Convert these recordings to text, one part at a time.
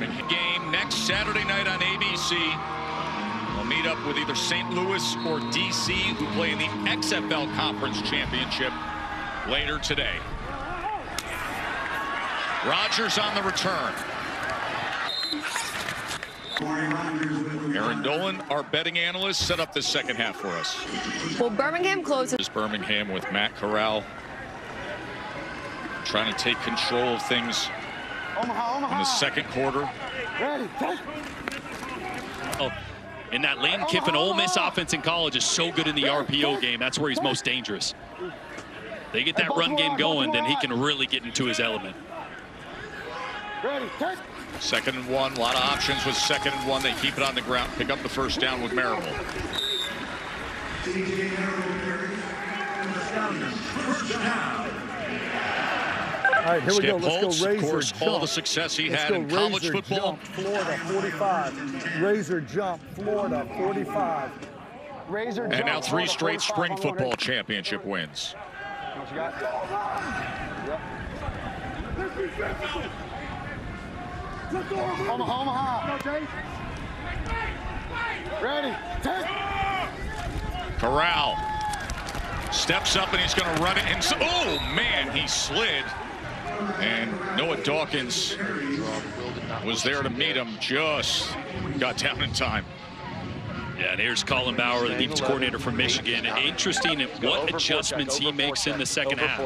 Birmingham. Game next Saturday night on ABC. We'll meet up with either St. Louis or DC, who play in the XFL Conference Championship later today. Rodgers on the return. Aaron Dolan, our betting analyst, set up this second half for us. Well, Birmingham closes. Birmingham with Matt Corral trying to take control of things in the second quarter. And that Lane Kiffin Ole Miss offense in college is so good in the RPO game. That's where he's most dangerous. They get that run game going, then he can really get into his element. Second and one, a lot of options with second and one. They keep it on the ground, pick up the first down with Marable. All right, here we go. Let's go. Of course, all the success he had in college football. Jump, Florida, 45. Razor jump, Florida, 45. Razor jump. And now 3 straight spring football championship wins. Omaha. Ready. Corral steps up and he's going to run it. And oh, man, he slid. And Noah Dawkins was there to meet him, just got down in time. Yeah, and here's Colin Bauer, the defense coordinator from Michigan. Interesting what adjustments he makes in the second half.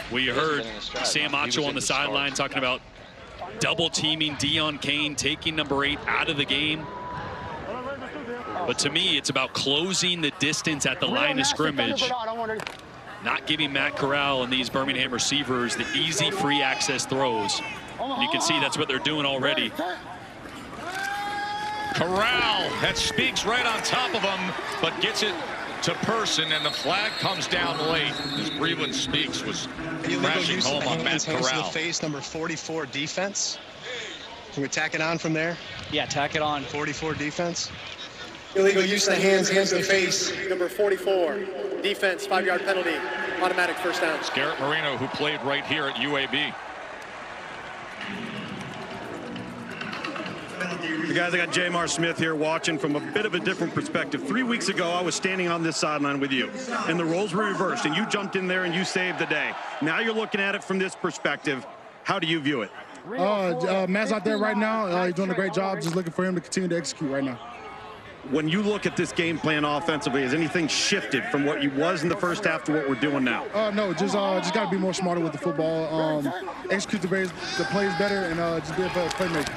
We heard Sam Acho on the sideline talking about double teaming Deion Kane, taking number 8 out of the game. But to me, it's about closing the distance at the line of scrimmage, not giving Matt Corral and these Birmingham receivers the easy free access throws. And you can see that's what they're doing already. Corral, that speaks right on top of him, but gets it to Person, and the flag comes down late as Breland Speaks was crashing home on Matt Corral. To the face, number 44 defense. Can we tack it on from there? Yeah, tack it on. 44 defense. Illegal use of the hands to the face. Number 44, defense, 5-yard penalty, automatic first down. It's Garrett Marino, who played right here at UAB. The guys, I got Jamar Smith here watching from a bit of a different perspective. 3 weeks ago, I was standing on this sideline with you, and the roles were reversed, and you jumped in there and you saved the day. Now you're looking at it from this perspective. How do you view it? Matt's out there right now. He's doing a great job. Just looking for him to continue to execute right now. When you look at this game plan offensively, has anything shifted from what you was in the first half to what we're doing now? No, just got to be more smarter with the football, execute the plays better, and just be a better playmaker.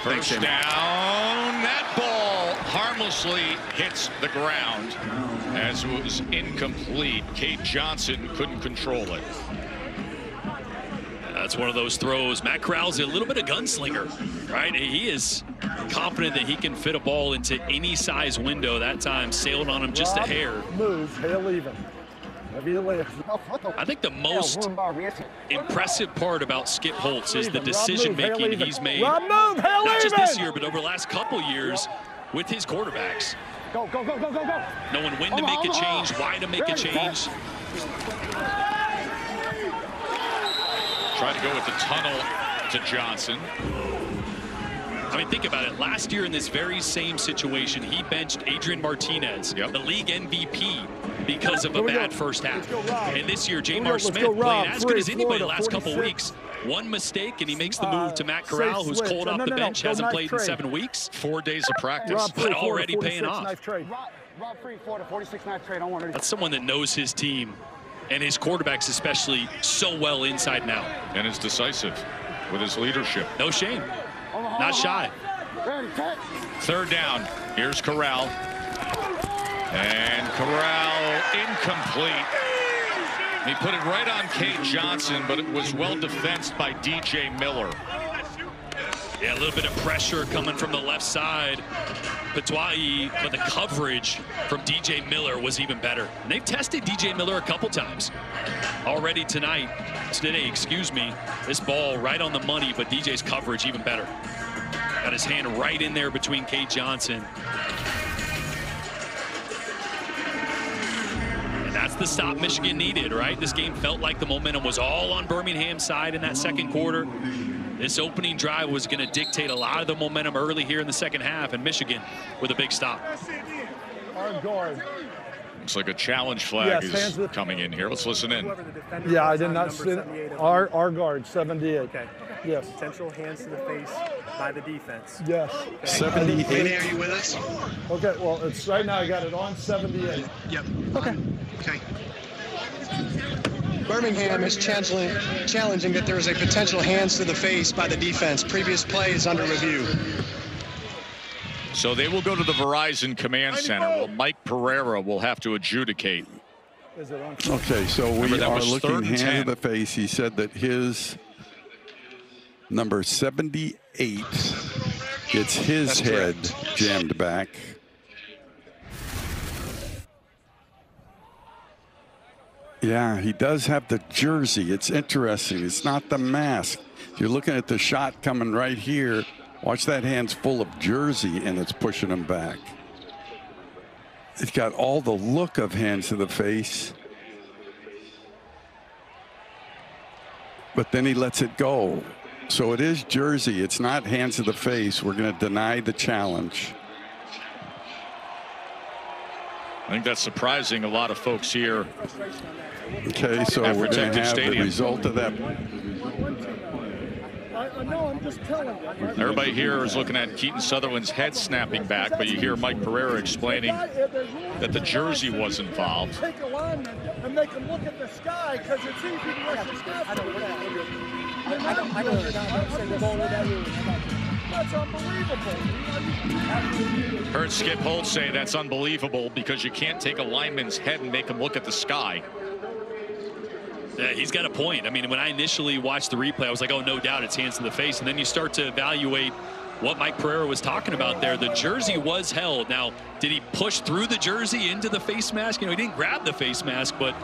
First down, that ball harmlessly hits the ground as it was incomplete. Cade Johnson couldn't control it. That's one of those throws. Matt Corral's a little bit of gunslinger, right? He is confident that he can fit a ball into any size window. That time sailed on him just a hair. Move, hail even. I think the most impressive part about Skip Holtz is the decision-making he's made, not just this year, but over the last couple years with his quarterbacks. Go. Knowing when to make a change, why to make a change. Tried to go with the tunnel to Johnson. I mean, think about it. Last year in this very same situation, he benched Adrian Martinez, the league MVP, because of a bad first half. And this year, Jamar Smith played as good as anybody the last couple weeks. One mistake, and he makes the move to Matt Corral, who's cold off the bench, hasn't played in 7 weeks. 4 days of practice. But already paying off. That's someone that knows his team and his quarterbacks especially so well inside and out. And is decisive with his leadership. No shame. Not shy. Third down. Here's Corral. And Corral incomplete. He put it right on Cade Johnson, but it was well defensed by DJ Miller. Yeah, a little bit of pressure coming from the left side. Patois, but the coverage from DJ Miller was even better. And they've tested DJ Miller a couple times already today, excuse me. This ball right on the money, but DJ's coverage even better. Got his hand right in there between Cade Johnson. And that's the stop Michigan needed, right? This game felt like the momentum was all on Birmingham's side in that second quarter. This opening drive was going to dictate a lot of the momentum early here in the second half, and Michigan with a big stop. Our guard. Looks like a challenge flag is coming in here. Let's listen in. Yeah, I did not see our guard, 78. Okay. Yes. Potential hands to the face by the defense. Yes. 78. Are you with us? Okay, well, it's right now I got it on 78. Yep. Okay. Okay. Birmingham is challenging that there is a potential hands to the face by the defense. Previous play is under review. So they will go to the Verizon Command Center. Well, Mike Pereira will have to adjudicate. Okay, so we are looking hand to the face. He said that his number 78 gets his head jammed back. Yeah, he does have the jersey. It's interesting. It's not the mask. If you're looking at the shot coming right here, watch that hand's full of jersey and it's pushing him back. It's got all the look of hands to the face. But then he lets it go. So it is jersey. It's not hands to the face. We're going to deny the challenge. I think that's surprising a lot of folks here. Okay, so we're going to have the result of that. Everybody here is looking at Keaton Sutherland's head snapping back, but you hear Mike Pereira explaining that the jersey was involved. Take a lineman and make him look at the sky because it's easy to watch the sky. That's unbelievable. Heard Skip Holt say that's unbelievable because you can't take a lineman's head and make him look at the sky. Yeah, he's got a point. I mean, when I initially watched the replay, I was like, oh, no doubt it's hands to the face. And then you start to evaluate what Mike Pereira was talking about there. The jersey was held. Now, did he push through the jersey into the face mask? You know, he didn't grab the face mask, but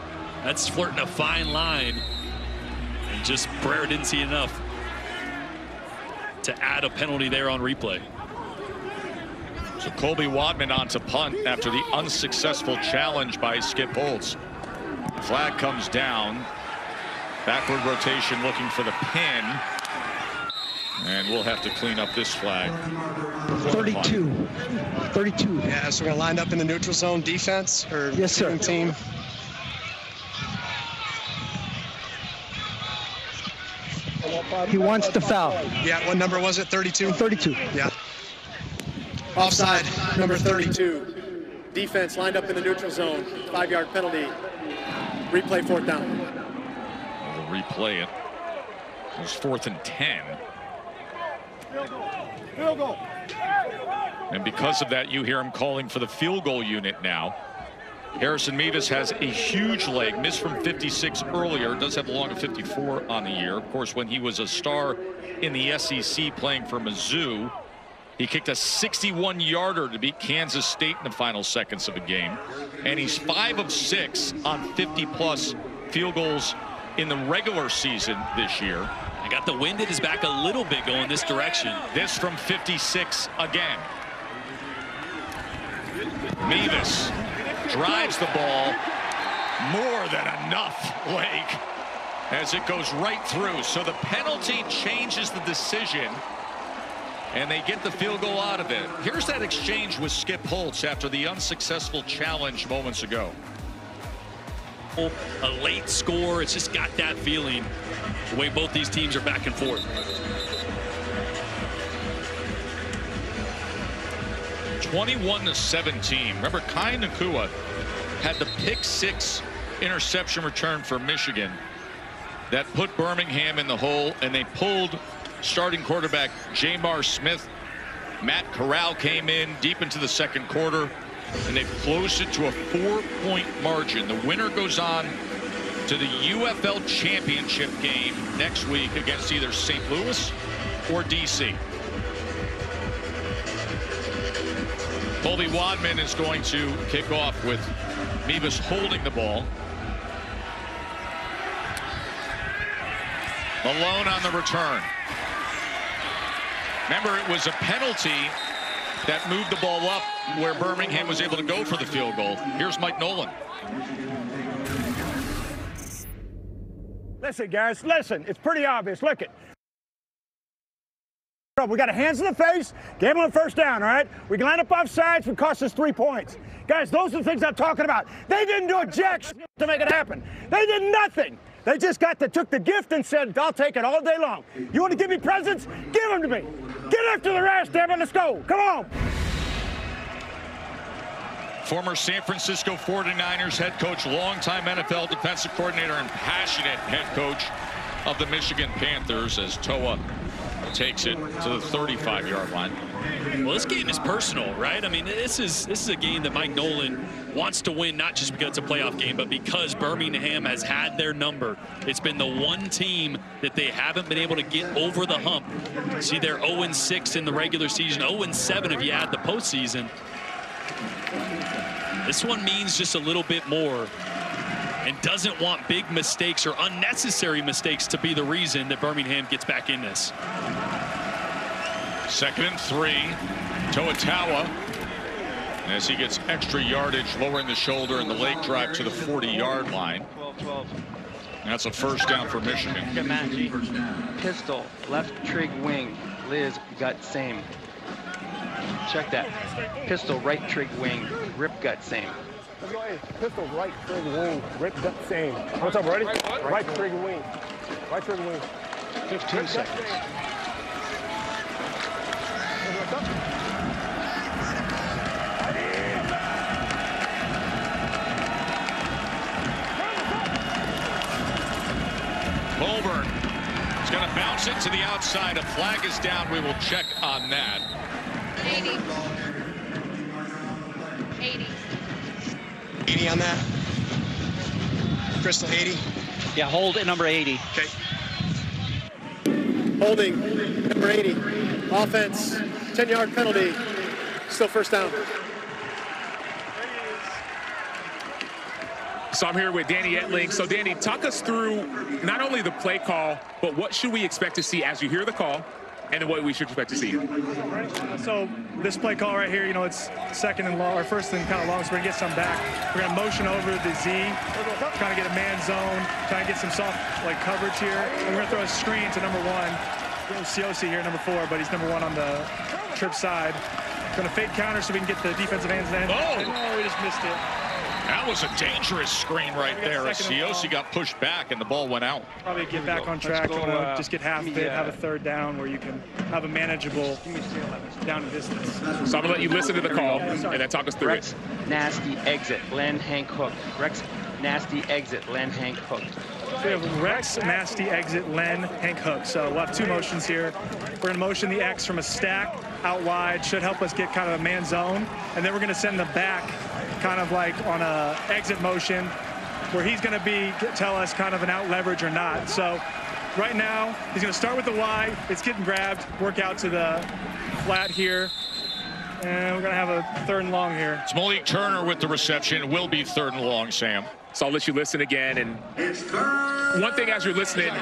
that's flirting a fine line. And just Pereira didn't see enough to add a penalty there on replay. So Colby Wadman on to punt after the unsuccessful challenge by Skip Holtz. Flag comes down. Backward rotation looking for the pin. And we'll have to clean up this flag. 32. 32. Yeah, so we're going to line up in the neutral zone defense or yes, sir. Team. He wants to foul. Yeah, what number was it? 32? 32. Yeah. Offside, number 32. Defense lined up in the neutral zone. 5-yard penalty. Replay, 4th down. We'll replay it. It was 4th and 10. Field goal. And because of that, you hear him calling for the field goal unit now. Harrison Mevis has a huge leg, missed from 56 earlier, does have a long of 54 on the year. Of course, when he was a star in the SEC playing for Mizzou, he kicked a 61-yarder to beat Kansas State in the final seconds of a game. And he's 5 of 6 on 50-plus field goals in the regular season this year. I got the wind at his back a little bit going this direction. This from 56 again. Mevis drives the ball, more than enough leg as it goes right through. So the penalty changes the decision and they get the field goal out of it. Here's that exchange with Skip Holtz after the unsuccessful challenge moments ago. A late score, it's just got that feeling the way both these teams are back and forth. 21-17. Remember, Kai Nakua had the pick-6 interception return for Michigan that put Birmingham in the hole, and they pulled starting quarterback Jamar Smith. Matt Corral came in deep into the second quarter, and they closed it to a 4-point margin. The winner goes on to the UFL championship game next week against either St. Louis or DC. Colby Wadman is going to kick off with Mevis holding the ball. Malone on the return. Remember, it was a penalty that moved the ball up where Birmingham was able to go for the field goal. Here's Mike Nolan. Listen, guys, listen. It's pretty obvious. Look it. We got a hands in the face, gave them a first down, all right? We can line up off sides, would cost us 3 points. Guys, those are the things I'm talking about. They didn't do a jack to make it happen. They did nothing. They just took the gift and said, I'll take it all day long. You want to give me presents? Give them to me. Get after the rest, damn it, let's go. Come on. Former San Francisco 49ers head coach, longtime NFL defensive coordinator, and passionate head coach of the Michigan Panthers as Toa takes it to the 35-yard line. Well, this game is personal, right? I mean, this is a game that Mike Nolan wants to win, not just because it's a playoff game, but because Birmingham has had their number. It's been the one team that they haven't been able to get over the hump. See, they're 0-6 in the regular season, 0-7 if you add the postseason. This one means just a little bit more and doesn't want big mistakes or unnecessary mistakes to be the reason that Birmingham gets back in this. 2nd and 3. Toa as he gets extra yardage, lowering the shoulder in the leg drive to the 40-yard line. That's a first down for Michigan. Pistol, left trig wing, Liz gut same. Check that. Pistol, right trig wing, rip gut same. Let's go ahead. Pistol, right trig wing, rip gut same. What's up, ready? Right trig wing. Right trig wing. 15 seconds. Colburn is going to bounce it to the outside. A flag is down. We will check on that. 80. 80. 80 on that. Crystal, 80. Yeah, hold at number 80. Okay. Holding, number 80. Offense, 10-yard penalty. Still first down. So I'm here with Danny Etling. So Danny, talk us through not only the play call, but what should we expect to see as you hear the call, and then what we should expect to see. So this play call right here, you know, it's second and long, or first and kind of long, so we're gonna get some back. We're gonna motion over the Z, trying to get a man zone, trying to get some soft coverage here. And we're gonna throw a screen to number 1. Ciosi here, number 4, but he's number 1 on the trip side. Gonna fake counter so we can get the defensive hands in. Oh, we just missed it. That was a dangerous screen right there as Ciosi got pushed back and the ball went out. Probably get back on track, just get half of it, have a third down where you can have a manageable down and distance. So I'm gonna let you listen to the call and then talk us through Rex, nasty exit, Len Hank hook. Rex, nasty exit, Len Hank hook. So we have Rex, nasty exit, Len, Hank hook. So we'll have 2 motions here. We're gonna motion the X from a stack out wide, should help us get kind of a man zone. And then we're gonna send the back kind of like on a exit motion where he's going to tell us kind of an out leverage or not. So right now he's going to start with the Y. It's getting grabbed, work out to the flat here. And we're going to have a 3rd and long here. It's Malik Turner with the reception. It will be 3rd and long, Sam. So I'll let you listen again. And one thing as you're listening,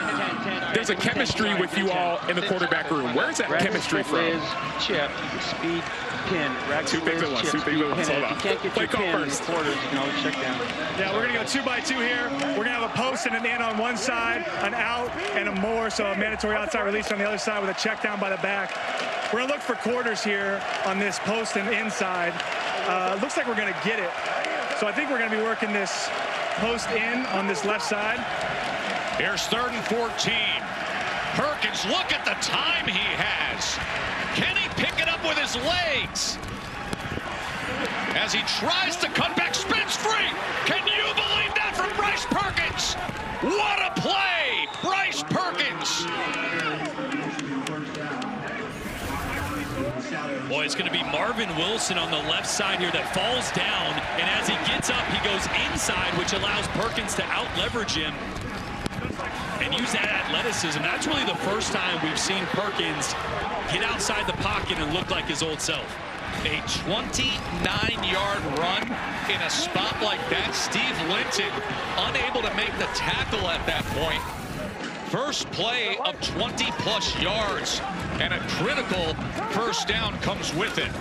there's a chemistry with you all in the quarterback room. Where's that chemistry from? Liz, chip, speed, pin. Rex, 2 things at once. 2 things at once. Hold on. You can't get Play your call pin, first. quarters, check down. Yeah, we're going to go 2 by 2 here. We're going to have a post and an in on one side, an out and a more, so a mandatory outside release on the other side with a check down by the back. We're going to look for quarters here on this post and inside. Looks like we're going to get it. So I think we're going to be working this post in on this left side. Here's 3rd and 14. Perkins, look at the time he has. Can he pick it up with his legs? As he tries to cut back, spins free. Can you believe that from Bryce Perkins? What a play, Bryce Perkins. Boy, it's going to be Marvin Wilson on the left side here that falls down, and as he gets up, he goes inside, which allows Perkins to out-leverage him and use that athleticism. That's really the first time we've seen Perkins get outside the pocket and look like his old self. A 29-yard run in a spot like that. Steve Linton unable to make the tackle at that point. First play of 20-plus yards, and a critical first down comes with it.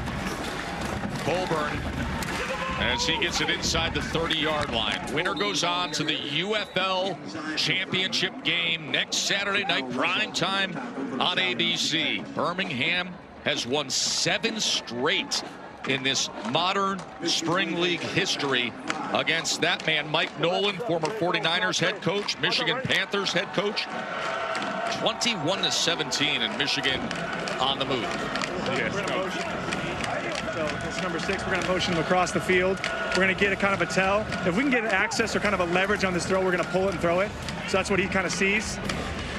Colburn, as he gets it inside the 30-yard line. Winner goes on to the UFL championship game next Saturday night, prime time, on ABC. Birmingham has won 7 straight in this modern spring league history against that man, Mike Nolan, former 49ers head coach, Michigan Panthers head coach. 21-17 and Michigan on the move. Yes. So it's number 6. We're going to motion him across the field. We're going to get a kind of a tell. If we can get access or kind of a leverage on this throw, we're going to pull it and throw it. So that's what he kind of sees.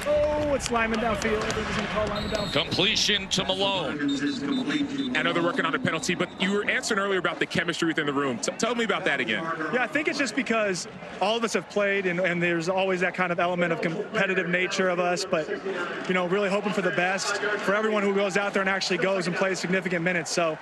Oh, it's lineman downfield. Everybody's going to call lineman downfield. Completion to Malone. I know they're working on the penalty, but you were answering earlier about the chemistry within the room. Tell me about that again. Yeah, I think it's just because all of us have played, and there's always that kind of element of competitive nature of us, but, you know, really hoping for the best for everyone who goes out there and actually goes and plays significant minutes. So,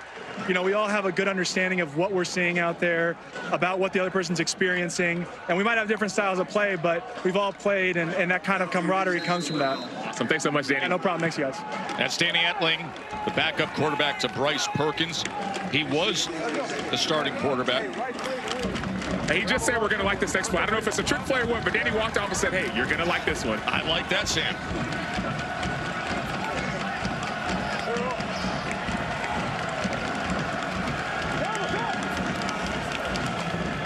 you know, we all have a good understanding of what we're seeing out there, about what the other person's experiencing, and we might have different styles of play, but we've all played, and that kind of camaraderie comes from that. Awesome. Thanks so much, Danny. Yeah, no problem. Thanks, you guys. That's Danny Etling, the backup quarterback to Bryce Perkins. He was the starting quarterback. He just said we're going to like this next play. I don't know if it's a trick play or what, but Danny walked off and said, hey, you're going to like this one. I like that, Sam.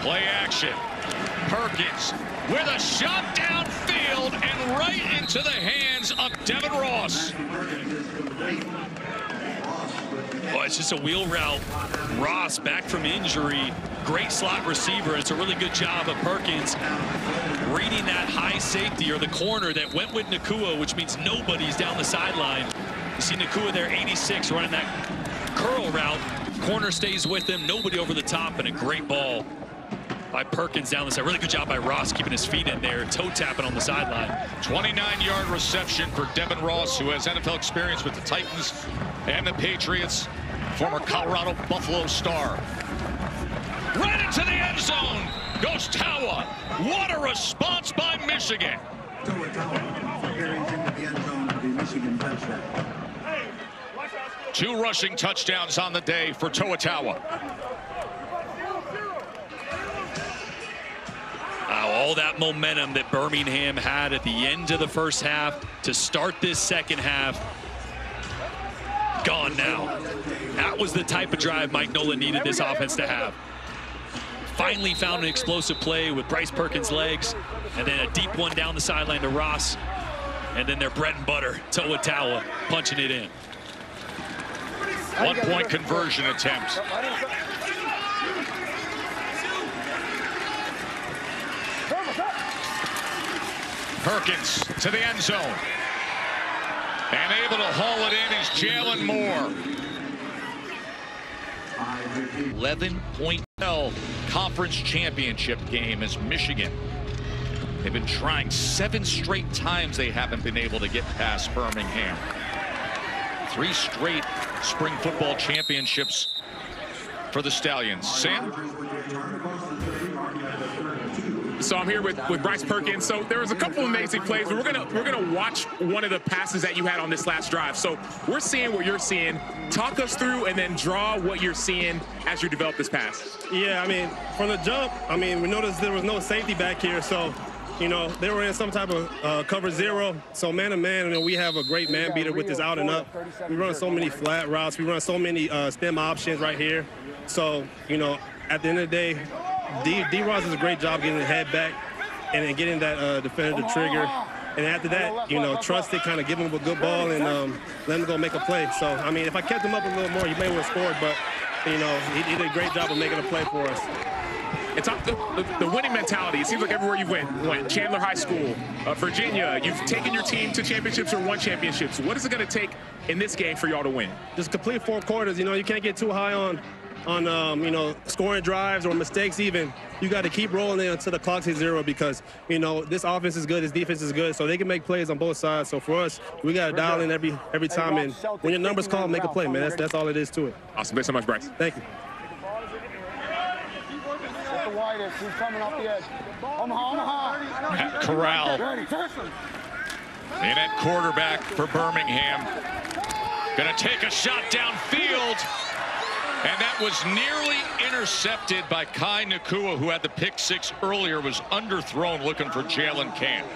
Play action. Perkins with a shot downfield and right into the hands of Devin Ross. Well, it's just a wheel route. Ross back from injury. Great slot receiver. It's a really good job of Perkins reading that high safety or the corner that went with Nakua, which means nobody's down the sideline. You see Nakua there, 86, running that curl route. Corner stays with him. Nobody over the top, and a great ball by Perkins down the side. Really good job by Ross keeping his feet in there, toe tapping on the sideline. 29-yard reception for Devin Ross, who has NFL experience with the Titans and the Patriots. Former Colorado Buffalo star. Right into the end zone goes Tawa. What a response by Michigan. Two rushing touchdowns on the day for Tawa. All that momentum that Birmingham had at the end of the first half to start this second half, gone now. That was the type of drive Mike Nolan needed this offense to have. Finally found an explosive play with Bryce Perkins' legs, and then a deep one down the sideline to Ross, and then their bread and butter, Tawa, punching it in. 1-point conversion attempt. Perkins to the end zone. And able to haul it in is Jalen Moore. 11-point conference championship game as Michigan. They've been trying 7 straight times. They haven't been able to get past Birmingham. 3 straight spring football championships for the Stallions. Sam? So I'm here with Bryce Perkins. So there was a couple amazing plays, but we're gonna watch one of the passes that you had on this last drive. So we're seeing what you're seeing. Talk us through and then draw what you're seeing as you develop this pass. Yeah, I mean, from the jump, I mean, we noticed there was no safety back here, so you know they were in some type of cover 0. So man to man, you know, we have a great man beater with this out and up. We run so many flat routes. We run so many stem options right here. So you know, at the end of the day, D-Ross does a great job getting the head back and then getting that defender to trigger. And after that, you know, trust it, kind of give him a good ball and let him go make a play. So, I mean, if I kept him up a little more, he may have scored, but, you know, he did a great job of making a play for us. It's the winning mentality. It seems like everywhere you went, Chandler High School, Virginia, you've taken your team to championships or won championships. What is it going to take in this game for y'all to win? Just complete 4 quarters. You know, you can't get too high on you know, scoring drives or mistakes even. You got to keep rolling it until the clock's hit 0 because, you know, this offense is good, this defense is good, so they can make plays on both sides. So for us, we got to dial in every time, and when your numbers call, make a play, man. That's all it is to it. Awesome. Thanks so much, Bryce. Thank you. Matt Corral in at quarterback for Birmingham. Gonna take a shot downfield. And that was nearly intercepted by Kai Nakua, who had the pick six earlier, was underthrown looking for Jalen Camp.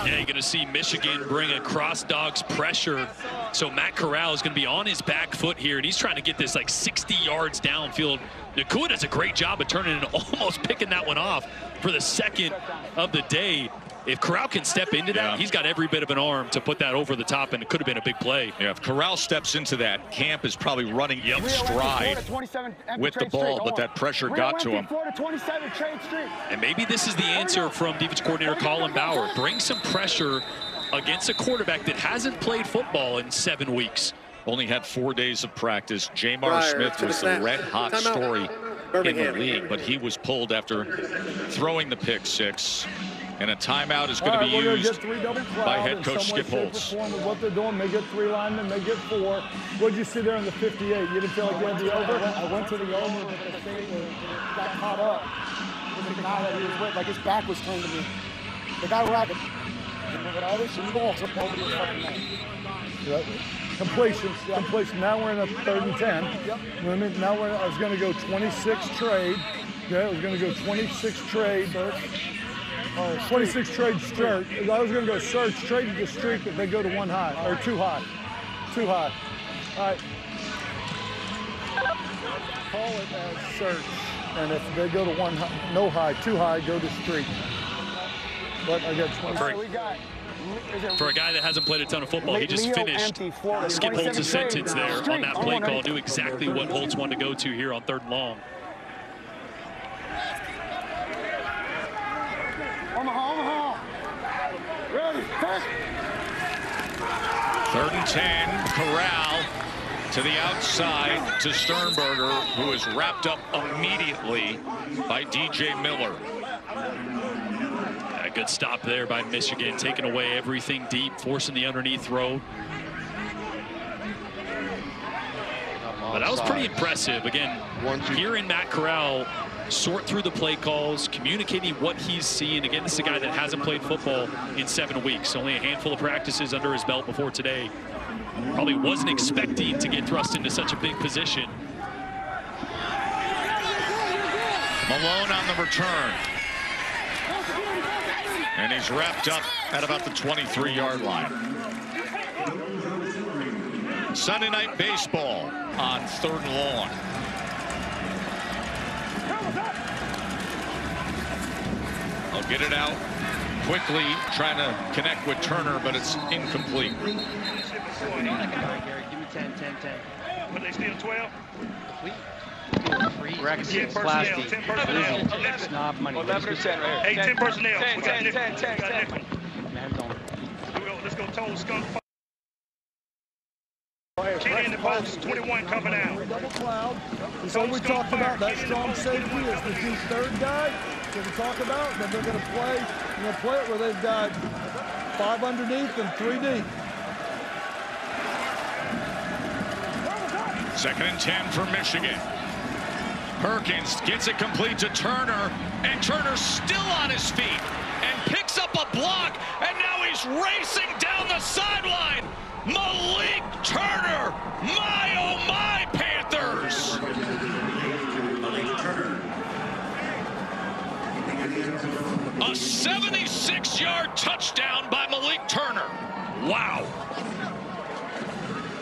Yeah, you're going to see Michigan bring a cross dogs pressure. So Matt Corral is going to be on his back foot here, and he's trying to get this like 60 yards downfield. Nakua does a great job of turning and almost picking that one off for the second of the day. If Corral can step into that, he's got every bit of an arm to put that over the top, and it could have been a big play. Yeah, if Corral steps into that, Camp is probably running stride with the ball, but that pressure got to him. And maybe this is the answer from defense coordinator Colin Bauer. Bring some pressure against a quarterback that hasn't played football in 7 weeks. Only had 4 days of practice. Jamar Smith was the red-hot story in the league, but he was pulled after throwing the pick six. And a timeout is going to be used by head coach Skip Holtz. What they're doing, they get 3 linemen, they get 4. What did you see there in the 58? You didn't feel like you had the over? I went to the over, but the safety got caught up with the guy that he was with. Like his back was turned to me. The guy racked completion. Now we're in a 3rd and 10. You know what I mean? Now I was going to go 26 trade. Okay, I was going to go 26 trade. 26 trade start. I was going to go search, trade the streak if they go to 1 high, or 2 high. 2 high. All right. Call it as search. And if they go to 1 high, no high, 2 high, go to streak. But I got 20. For a guy that hasn't played a ton of football, he just finished Skip Holtz's sentence there on that play call. Knew exactly what Holtz wanted to go to here on 3rd and long. Ready, 3rd and 10, Corral to the outside to Sternberger, who is wrapped up immediately by DJ Miller. A good stop there by Michigan, taking away everything deep, forcing the underneath throw. But that was pretty impressive. Again, hearing Matt Corral sort through the play calls, communicating what he's seeing. Again, this is a guy that hasn't played football in 7 weeks. Only a handful of practices under his belt before today. Probably wasn't expecting to get thrust into such a big position. Malone on the return. And he's wrapped up at about the 23-yard line. Sunday Night Baseball on 3rd and long. I'll get it out quickly, trying to connect with Turner, but it's incomplete. Give me 10. But they still 12? Rex, yeah, plastic, 10 personnel. snob money. 11 or 10 right here. Hey, 10 personnel. 10. Let's go toe skunk. Key in the box, 21 coming out. Double cloud. So we talked about that strong safety is the 2-3rd guy. So we talk about then they're going to play. They're going to play it where they've got 5 underneath and 3 deep. 2nd and 10 for Michigan. Perkins gets it complete to Turner, and Turner's still on his feet and picks up a block, and now he's racing down the sideline. Malik Turner, my oh my Panthers. A 76-yard touchdown by Malik Turner. Wow.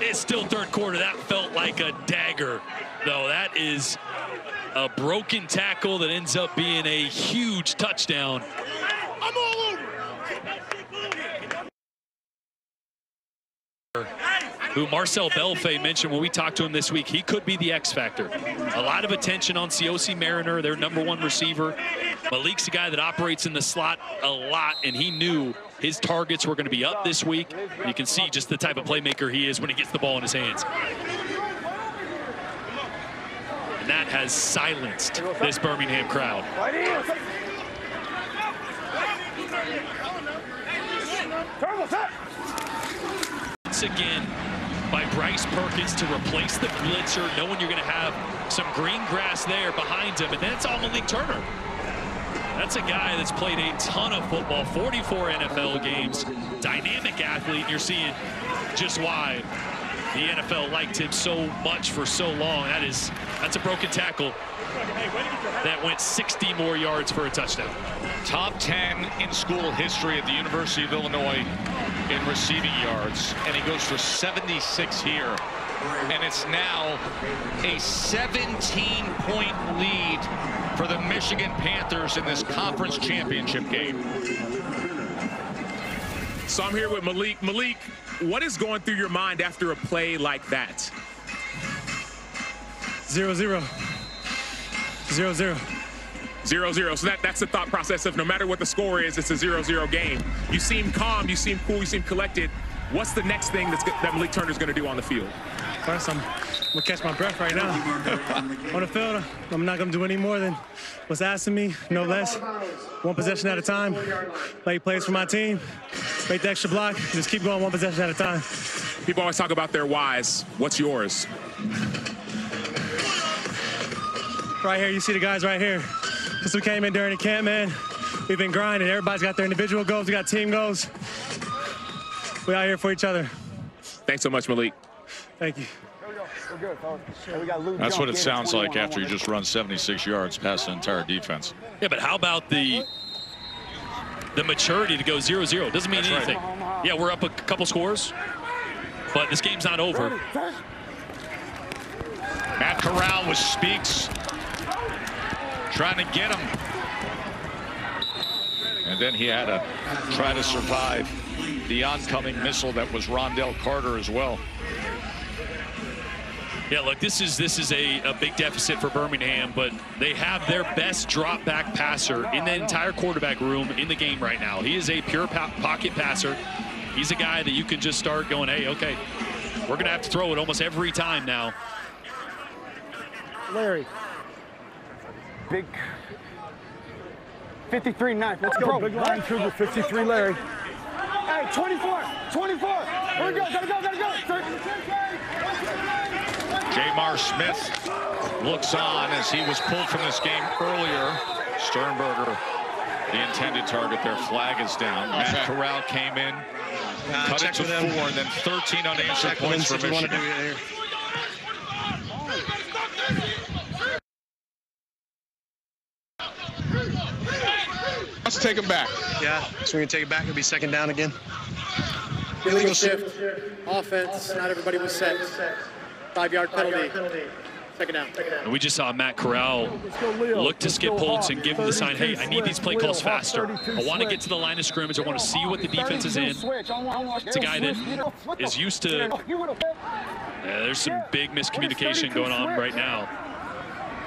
It's still 3rd quarter. That felt like a dagger, though. That is a broken tackle that ends up being a huge touchdown. I'm all over. Who Marcel Belfay mentioned when we talked to him this week, he could be the X factor. A lot of attention on Cioce Mariner, their #1 receiver. Malik's a guy that operates in the slot a lot, and he knew his targets were going to be up this week. You can see just the type of playmaker he is when he gets the ball in his hands. And that has silenced this Birmingham crowd. Once again, by Bryce Perkins to replace the blitzer, knowing you're going to have some green grass there behind him, and then it's all Malik Turner. That's a guy that's played a ton of football, 44 NFL games, dynamic athlete, and you're seeing just why the NFL liked him so much for so long. That's a broken tackle that went 60 more yards for a touchdown. Top 10 in school history at the University of Illinois in receiving yards, and he goes for 76 here. And it's now a 17-point lead for the Michigan Panthers in this conference championship game. So I'm here with Malik. Malik, what is going through your mind after a play like that? 0-0. 0-0. 0-0. So that's the thought process of no matter what the score is, it's a 0-0 game. You seem calm, you seem cool, you seem collected. What's the next thing that Malik Turner's going to do on the field? First, I'm going to catch my breath right now. On the field, I'm not going to do any more than what's asked of me, no less. One possession at a time. Make plays for my team. Make the extra block. Just keep going one possession at a time. People always talk about their whys. What's yours? Right here, you see the guys right here. Since we came in during the camp, man, we've been grinding. Everybody's got their individual goals. We got team goals. We out here for each other. Thanks so much, Malik. Thank you. That's what it sounds like after you just run 76 yards past the entire defense. Yeah, but how about the maturity to go 0-0? Doesn't mean anything. Right. Yeah, we're up a couple scores, but this game's not over. Matt Corral with Speaks, trying to get him. And then he had to try to survive the oncoming missile that was Rondell Carter as well. Yeah, look, this is a big deficit for Birmingham, but they have their best drop back passer in the entire quarterback room in the game right now. He is a pure pocket passer. He's a guy that you can just start going, hey, okay, we're going to have to throw it almost every time now. Larry. Big 53-9. Let's go. Big line trooper, 53 Larry. Hey, 24. 24. Here we go. Gotta go. Jamar Smith looks on as he was pulled from this game earlier. Sternberger, the intended target there. Flag is down. Okay. Matt Corral came in, cut it to 4, and then 13 unanswered points for Michigan. Let's take him back. Yeah, so we're going to take it back. It'll be second down again. Illegal shift. Offense. Not everybody was set. 5-yard penalty. Second down. And we just saw Matt Corral look to Skip Holtz and give him the sign, hey, I need these play calls faster. I want to get to the line of scrimmage. I want to see what the defense is in. It's a guy that is used to, there's some big miscommunication going on right now.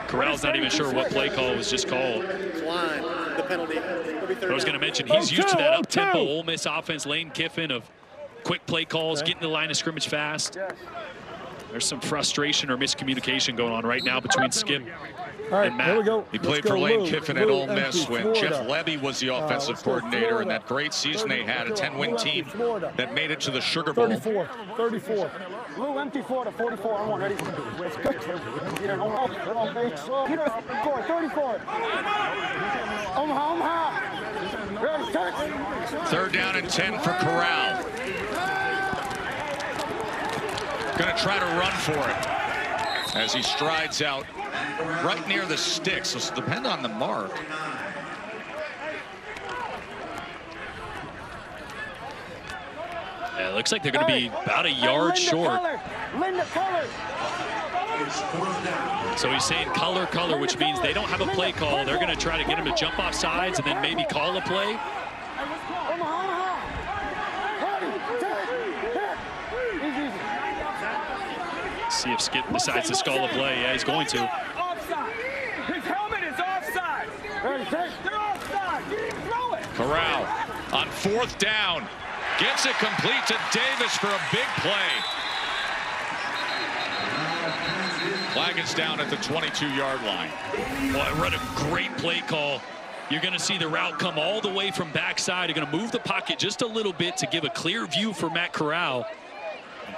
Corral's not even sure what play call was just called. I was going to mention, he's used to that up-tempo Ole Miss offense, Lane Kiffin, of quick play calls, getting the line of scrimmage fast. There's some frustration or miscommunication going on right now between Skip and Matt. Here we go. He played for Lane Kiffin at Ole Miss when Jeff Levy was the offensive coordinator, and that great season they had, a 10-win team that made it to the Sugar Bowl. 34. Blue empty Florida, 44. I'm ready. Let's go. 34. Omaha. Ready, touch. 3rd down and 10 for Corral. Going to try to run for it as he strides out right near the sticks. So it'll depend on the mark. Yeah, it looks like they're going to be about a yard short. So he's saying color, which means they don't have a play call. They're going to try to get him to jump off sides and then maybe call a play. See if Skip decides to call a play. Yeah, he's going to. Offside. His helmet is offside. They're offside. Throw it. Corral on 4th down. Gets it complete to Davis for a big play. Flag is down at the 22-yard line. Boy, what a great play call. You're going to see the route come all the way from backside. You're going to move the pocket just a little bit to give a clear view for Matt Corral.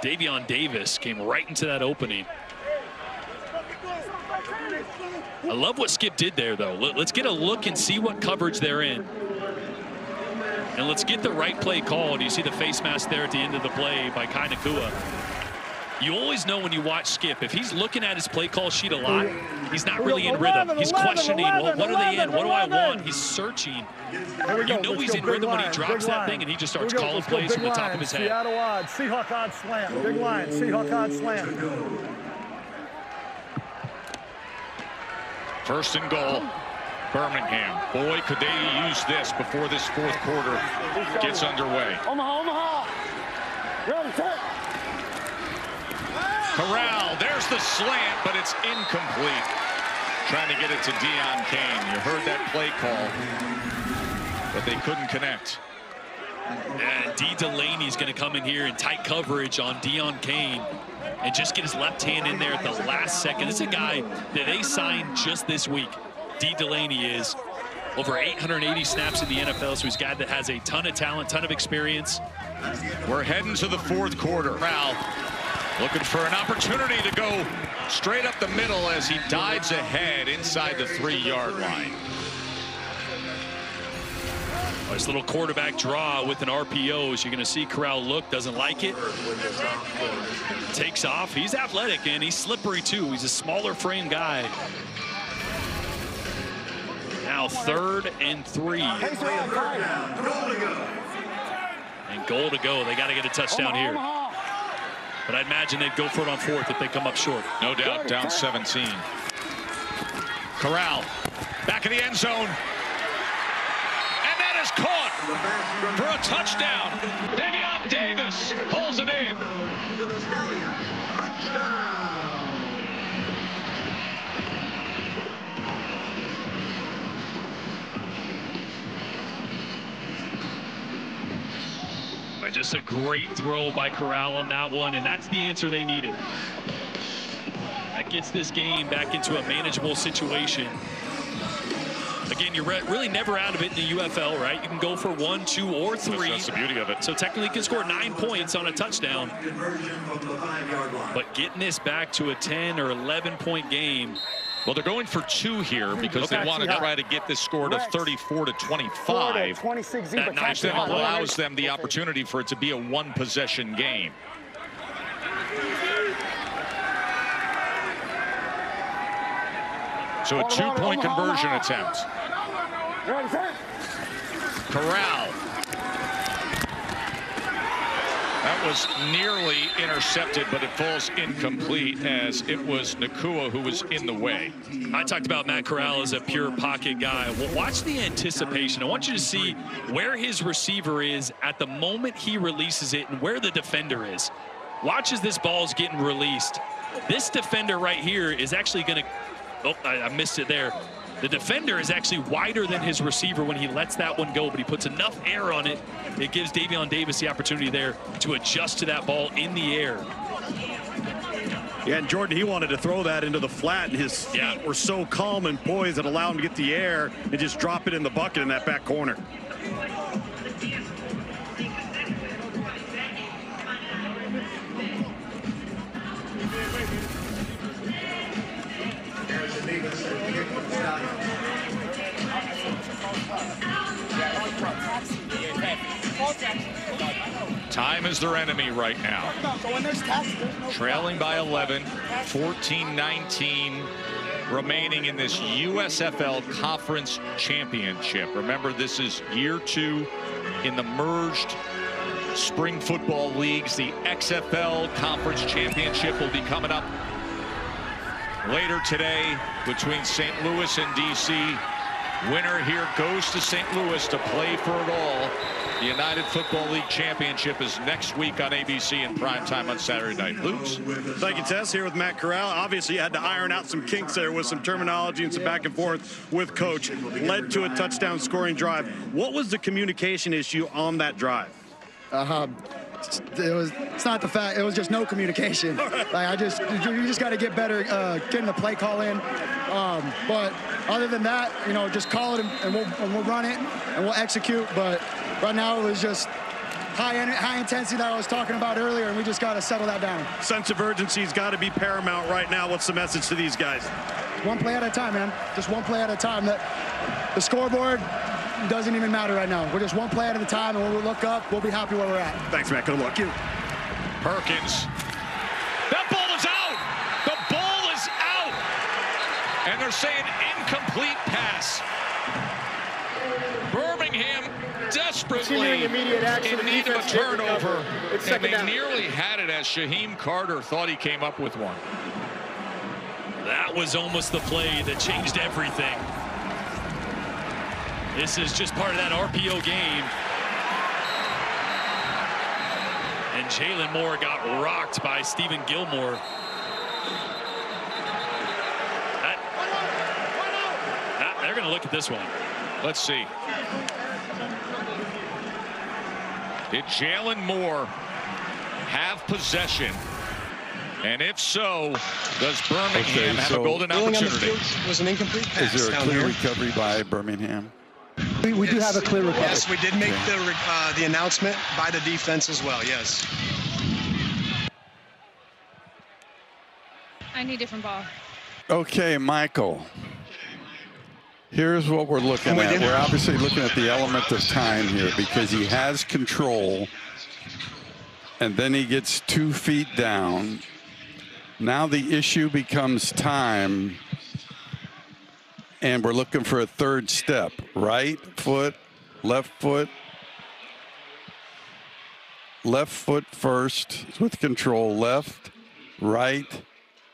Davion Davis came right into that opening. I love what Skip did there, though. Let's get a look and see what coverage they're in. And let's get the right play called. You see the face mask there at the end of the play by Kai Nakua. You always know when you watch Skip, if he's looking at his play call sheet a lot, he's not really in rhythm. He's questioning, well, what are they in? What do I want? He's searching. You know he's in rhythm when he drops that thing and he just starts calling plays from the top of his head. Seattle odds, Seahawk odds slant. Big line, Seahawk odds slant. First and goal, Birmingham. Boy, could they use this before this fourth quarter gets underway. Omaha. Ready, set. Corral, there's the slant, but it's incomplete. Trying to get it to Deion Kane. You heard that play call, but they couldn't connect. And D. Delaney's going to come in here in tight coverage on Deion Kane and just get his left hand in there at the last second. This is a guy that they signed just this week. D. Delaney is over 880 snaps in the NFL, so he's a guy that has a ton of talent, ton of experience. We're heading to the fourth quarter. Corral looking for an opportunity to go straight up the middle as he dives ahead inside the 3-yard line. Nice little quarterback draw with an RPO. As you're going to see Corral look, doesn't like it. Takes off. He's athletic and he's slippery too. He's a smaller frame guy. Now 3rd and 3. And goal to go. They got to get a touchdown here. But I'd imagine they'd go for it on 4th if they come up short. No doubt, down 17. Corral back in the end zone. And that is caught for a touchdown. Davion Davis pulls it in. Just a great throw by Corral on that one, and that's the answer they needed. That gets this game back into a manageable situation. Again, you're really never out of it in the UFL, right? You can go for 1, 2, or 3. That's the beauty of it. So technically you can score 9 points on a touchdown. But getting this back to a 10 or 11-point game. Well, they're going for 2 here because they want to try to get this score to 34-25. That then allows them the opportunity for it to be a 1-possession game. So a 2-point conversion attempt. Corral. That was nearly intercepted, but it falls incomplete as it was Nakua who was in the way. I talked about Matt Corral as a pure pocket guy. Well, watch the anticipation. I want you to see where his receiver is at the moment he releases it and where the defender is. Watch as this ball's getting released. This defender right here is actually going to... Oh, I missed it there. The defender is actually wider than his receiver when he lets that one go, but he puts enough air on it. It gives Davion Davis the opportunity there to adjust to that ball in the air. Yeah, and Jordan, he wanted to throw that into the flat, and his feet were so calm and poised that allowed him to get the air and just drop it in the bucket in that back corner. Time is their enemy right now. Trailing by 11, 14-19 remaining in this USFL Conference Championship. Remember, this is year 2 in the merged spring football leagues. The XFL Conference Championship will be coming up later today between St. Louis and DC. Winner here goes to St. Louis to play for it all. The United Football League Championship is next week on ABC in primetime on Saturday night. Luke's. Thank you, Tess. Here with Matt Corral. Obviously, you had to iron out some kinks there with some terminology and some back and forth with Coach. Led to a touchdown scoring drive. What was the communication issue on that drive? It's not the fact, it was just no communication. Like you just got to get better getting the play call in. But other than that, you know, just call it and we'll run it and we'll execute. But right now it was just high intensity that I was talking about earlier, and we just got to settle that down. Sense of urgency's got to be paramount right now. What's the message to these guys? One play at a time, man. Just one play at a time. The scoreboard doesn't even matter right now. We're just one play at a time, and when we look up, we'll be happy where we're at. Thanks, Matt. Good luck. Perkins. The they're saying incomplete pass. Birmingham desperately in need of a turnover, and they nearly had it as Shaheem Carter thought he came up with one. That was almost the play that changed everything. This is just part of that RPO game. And Jalen Moore got rocked by Stephen Gilmore. They're going to look at this one. Let's see. Did Jalen Moore have possession? And if so, does Birmingham have a golden opportunity? Was an incomplete pass. Is there a clear recovery by Birmingham? We do have a clear recovery. Yes, we did make the announcement by the defense as well, yes. I need a different ball. Okay, Michael. Here's what we're looking at. We're obviously looking at the element of time here because he has control, and then he gets 2 feet down. Now the issue becomes time, and we're looking for a third step. Right foot, left foot first with control. Left, right,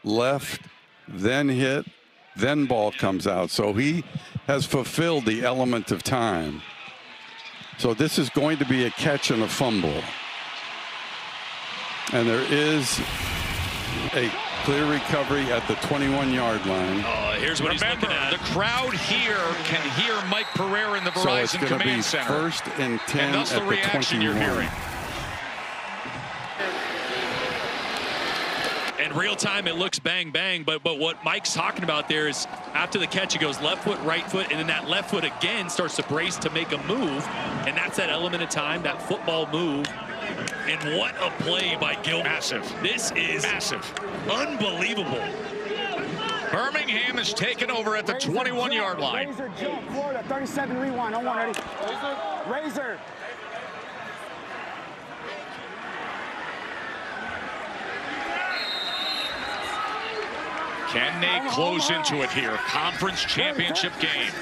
left, then hit, then ball comes out. So he has fulfilled the element of time. So this is going to be a catch and a fumble. And there is a clear recovery at the 21-yard line. Here's what he's looking at. The crowd here can hear Mike Pereira in the Verizon Command Center. So it's going to be 1st and 10 and that's at the the reaction 21. you're hearing. In real time, it looks bang, bang. But what Mike's talking about there is after the catch, it goes left foot, right foot, and then that left foot again starts to brace to make a move. And that's that element of time, that football move. And what a play by Gilmore. Massive. This is massive. Unbelievable. Birmingham is taken over at the 21-yard line. Razor jump, Florida, 37 rewind on 180. Razor. Can they close into it here? Conference championship game.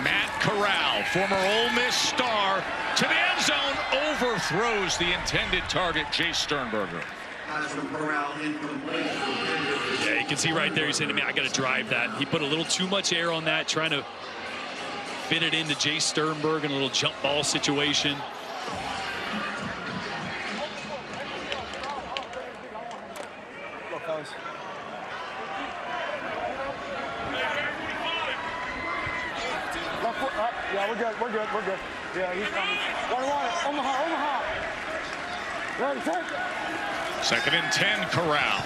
Matt Corral, former Ole Miss star, to the end zone, overthrows the intended target, Jay Sternberger. Yeah, you can see right there, he's saying to me, I got to drive that. He put a little too much air on that, trying to fit it into Jay Sternberger in a little jump ball situation. Yeah, we're good. Yeah, he's coming. Omaha. Ready, set. 2nd and 10, Corral.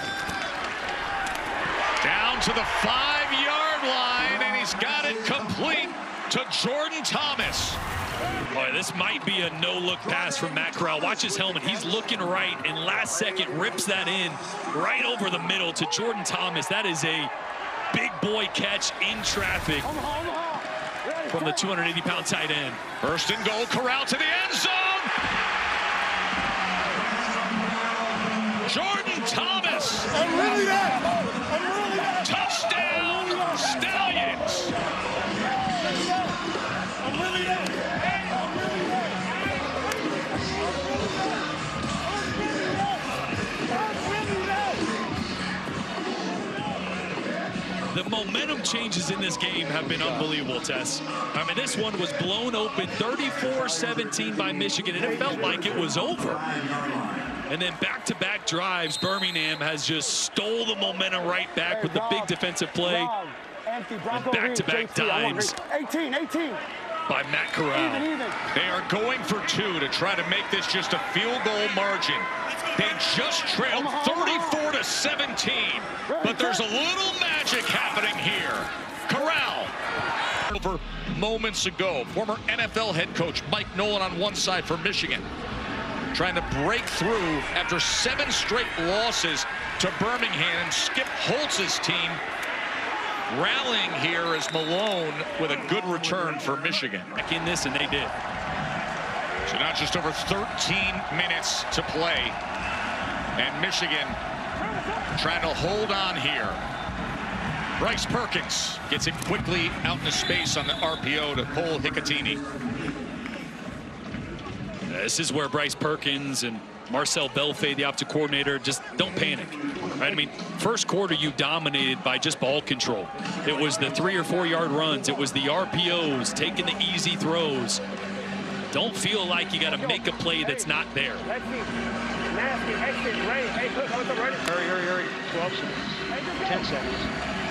Down to the 5-yard line, and he's got it complete to Jordan Thomas. Boy, this might be a no-look pass from Matt Corral. Watch his helmet. He's looking right, and last second rips that in right over the middle to Jordan Thomas. That is a big boy catch in traffic from the 280-pound tight end. 1st and goal, Corral to the end zone. Jordan Thomas. Touchdown, Stallions. The momentum changes in this game have been unbelievable, Tess. I mean, this one was blown open 34-17 by Michigan, and it felt like it was over. And then back-to-back drives, Birmingham has just stole the momentum right back with the big defensive play. And back-to-back dimes 18. by Matt Corral. They are going for 2 to try to make this just a field goal margin. They just trailed 34-17, but there's a little magic happening here. Corral. Over moments ago, former NFL head coach Mike Nolan on one side for Michigan, trying to break through after 7 straight losses to Birmingham, and Skip Holtz's team rallying here as Malone with a good return for Michigan. Back in this, and they did. So now just over 13 minutes to play, and Michigan trying to hold on here. Bryce Perkins gets it quickly out into space on the RPO to Cole Hicatini. This is where Bryce Perkins and Marcel Belfay, the offensive coordinator, just don't panic, right? I mean, first quarter you dominated by just ball control. It was the 3 or 4 yard runs. It was the RPOs, taking the easy throws. Don't feel like you got to make a play that's not there. Hurry. 10 seconds.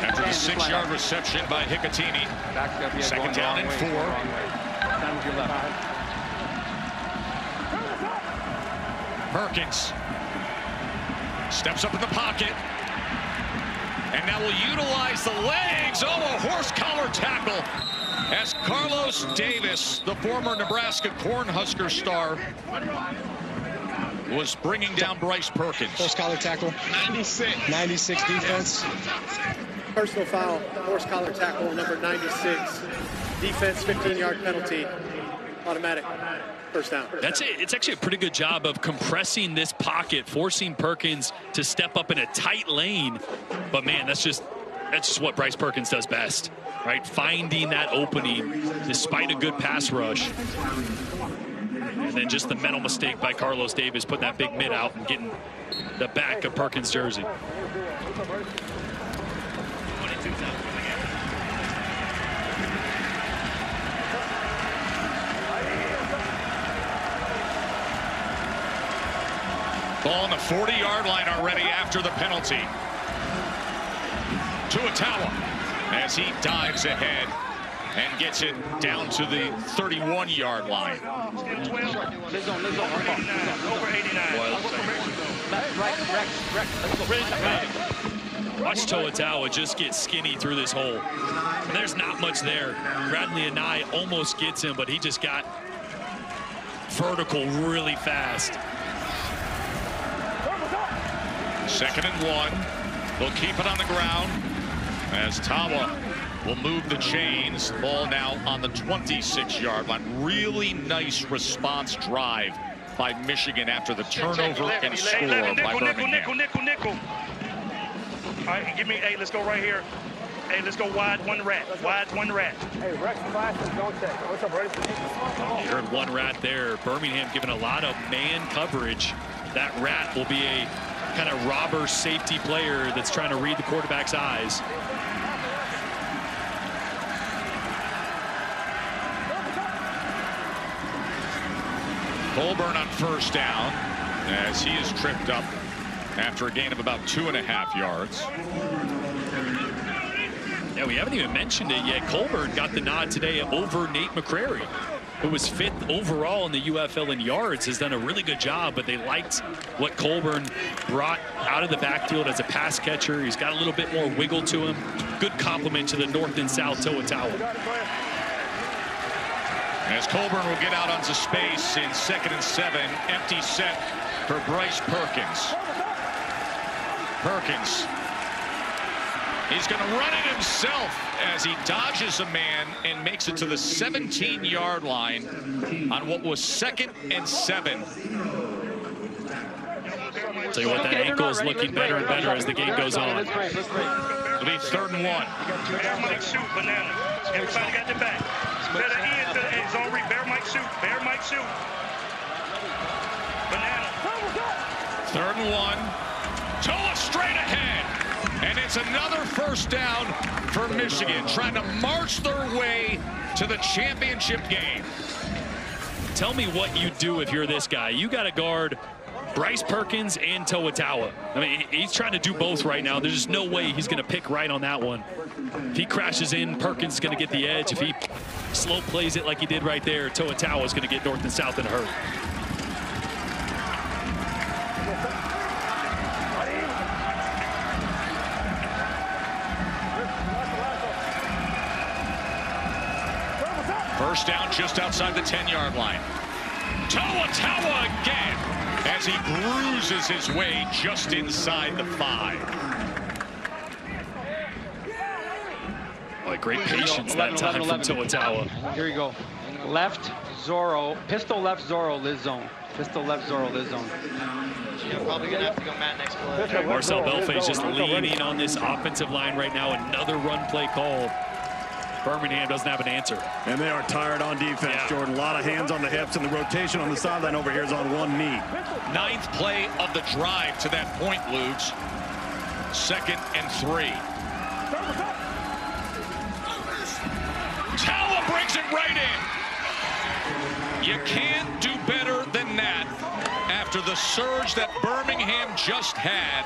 After the 6 yard reception by Hicatini, second down and 4. Time with your left. Perkins steps up in the pocket and now will utilize the legs. Oh, a horse collar tackle as Carlos Davis, the former Nebraska Cornhusker star, was bringing down Bryce Perkins. Horse collar tackle. 96 defense. Personal foul, horse collar tackle, number 96. Defense, 15-yard penalty, automatic. First down. That's it. It's actually a pretty good job of compressing this pocket, forcing Perkins to step up in a tight lane. But man, that's just what Bryce Perkins does best, right? Finding that opening despite a good pass rush. And then just the mental mistake by Carlos Davis, putting that big mid out and getting the back of Perkins' jersey. Ball on the 40-yard line already after the penalty. Tuatawa as he dives ahead and gets it down to the 31-yard line. Watch Tuatawa just get skinny through this hole. There's not much there. Bradley Anai almost gets him, but he just got vertical really fast. 2nd and 1. They'll keep it on the ground as Tawa will move the chains. Ball now on the 26-yard line. Really nice response drive by Michigan after the turnover and score by Birmingham. Nickel. All right, give me, hey, let's go right here. Hey, let's go wide, one rat. Wide, one rat. Hey, Rex, don't check. What's up, Brady? You heard one rat there. Birmingham giving a lot of man coverage. That rat will be a kind of robber safety player that's trying to read the quarterback's eyes. Colburn on first down as he is tripped up after a gain of about 2.5 yards. Yeah, we haven't even mentioned it yet. Colburn got the nod today over Nate McCrary, who was 5th overall in the UFL in yards, has done a really good job, but they liked what Colburn brought out of the backfield as a pass catcher. He's got a little bit more wiggle to him. Good compliment to the North and South Tuatawa. As Colburn will get out onto space in 2nd and 7, empty set for Bryce Perkins. Perkins, he's going to run it himself as he dodges a man and makes it to the 17-yard line on what was 2nd and 7. Tell you what, that ankle is looking better and better as the game goes on. It'll be 3rd and 1. Bear Mike shoot, banana. Everybody got the back. Better in to the end zone. Bear Mike shoot. Bear Mike shoot. Banana. 3rd and 1. Toa straight ahead. And it's another first down for Michigan, trying to march their way to the championship game. Tell me what you do if you're this guy. You got to guard Bryce Perkins and Tuatawa. I mean, he's trying to do both right now. There's just no way he's going to pick right on that one. If he crashes in, Perkins is going to get the edge. If he slow plays it like he did right there, Tuatawa is going to get North and South in a hurry. First down just outside the 10-yard line. Tuatawa again as he bruises his way just inside the 5. Boy, great patience that time from Tuatawa. Here you go. Left, Zorro. Pistol left, Zorro, Liz zone. Pistol left Zorro this zone. Yeah, probably gonna have to go Matt next play. Marcel Belfay's just leaning on this offensive line right now. Another run play call. Birmingham doesn't have an answer. And they are tired on defense, Jordan. A lot of hands on the hips, and the rotation on the sideline over here is on one knee. 9th play of the drive to that point, Ludes. 2nd and 3. Tawa brings it right in. You can't do better than that after the surge that Birmingham just had.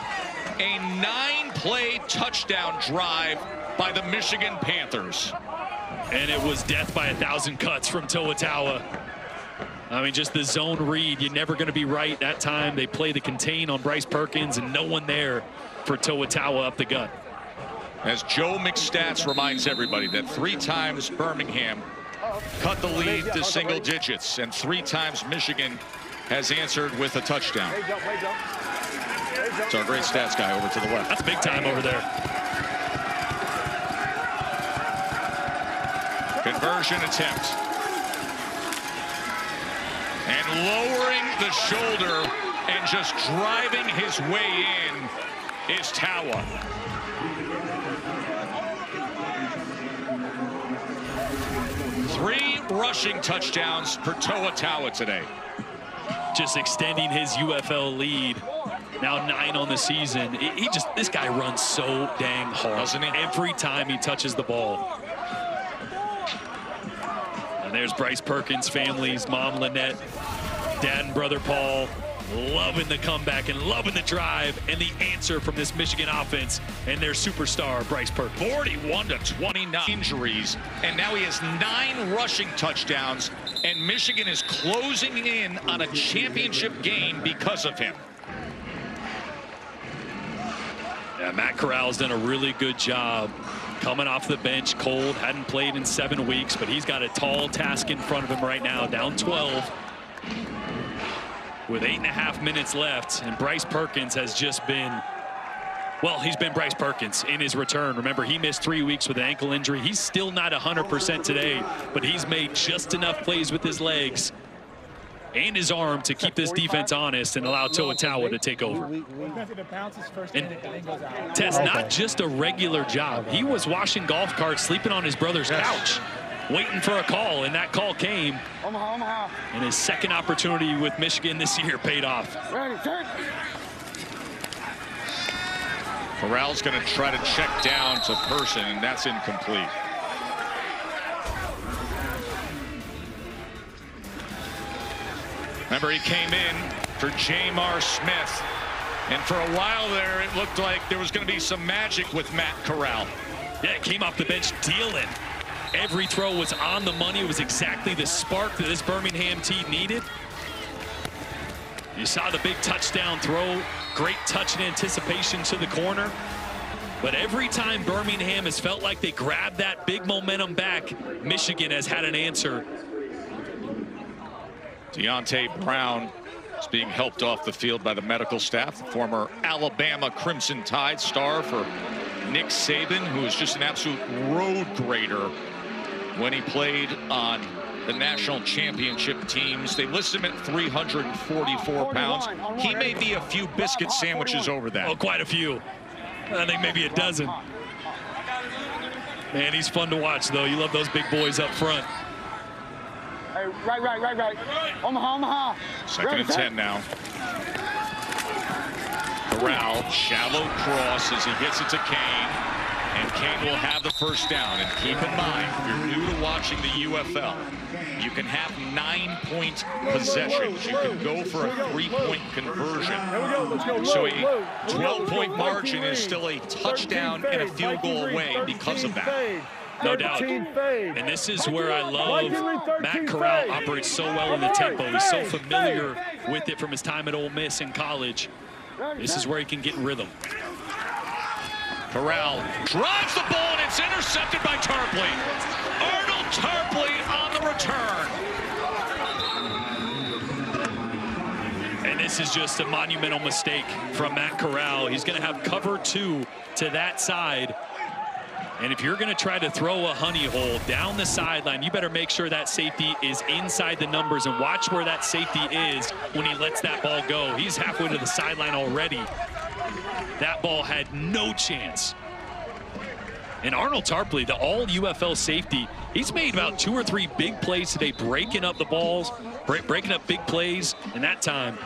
A 9-play touchdown drive by the Michigan Panthers. And it was death by 1,000 cuts from Tawa. I mean, just the zone read. You're never going to be right that time. They play the contain on Bryce Perkins, and no one there for Tawa up the gut. As Joe McStats reminds everybody that 3 times Birmingham cut the lead to single digits, and 3 times Michigan has answered with a touchdown. It's our great stats guy over to the left. That's big time over there. Conversion attempt. And lowering the shoulder and just driving his way in is Tawa. Three rushing touchdowns for Tawa today. Just extending his UFL lead. Now 9 on the season. This guy runs so dang hard. Doesn't he? Every time he touches the ball. And there's Bryce Perkins' family's mom, Lynette, dad and brother Paul, loving the comeback and loving the drive and the answer from this Michigan offense and their superstar, Bryce Perkins. 41-29 injuries, and now he has 9 rushing touchdowns, and Michigan is closing in on a championship game because of him. Yeah, Matt Corral's done a really good job coming off the bench, cold, hadn't played in 7 weeks, but he's got a tall task in front of him right now, down 12 with 8.5 minutes left, and Bryce Perkins has just been, well, he's been Bryce Perkins in his return. Remember, he missed 3 weeks with an ankle injury. He's still not 100% today, but he's made just enough plays with his legs and his arm to keep this defense honest and allow Tawa to take over. And Tess, not just a regular job. He was washing golf carts, sleeping on his brother's couch, waiting for a call, and that call came. And his second opportunity with Michigan this year paid off. Corral's going to try to check down to Person, and that's incomplete. Remember, he came in for Jamar Smith, and for a while there, it looked like there was going to be some magic with Matt Corral. Yeah, it came off the bench dealing. Every throw was on the money. It was exactly the spark that this Birmingham team needed. You saw the big touchdown throw, great touch and anticipation to the corner. But every time Birmingham has felt like they grabbed that big momentum back, Michigan has had an answer. Deontay Brown is being helped off the field by the medical staff. The former Alabama Crimson Tide star for Nick Saban, who is just an absolute road grader when he played on the national championship teams. They list him at 344 pounds. He may be a few biscuit sandwiches over that. Oh, quite a few. I think maybe a dozen. Man, he's fun to watch, though. You love those big boys up front. Hey, right. Omaha. Second and 10 now. Corral, shallow cross as he gets it to Kane. And Kane will have the first down. And keep in mind, if you're new to watching the UFL, you can have 9-point possessions. You can go for a 3-point conversion. So a 12-point margin is still a touchdown and a field goal away because of that. No doubt. And this is where I love Matt Corral operates so well in the tempo. He's so familiar with it from his time at Ole Miss in college. This is where he can get in rhythm. Corral drives the ball, and it's intercepted by Tarpley. Arnold Tarpley on the return. And this is just a monumental mistake from Matt Corral. He's going to have cover 2 to that side. And if you're going to try to throw a honey hole down the sideline, you better make sure that safety is inside the numbers, and watch where that safety is when he lets that ball go. He's halfway to the sideline already. That ball had no chance. And Arnold Tarpley, the all-UFL safety, he's made about 2 or 3 big plays today, breaking up the balls, breaking up big plays, and that time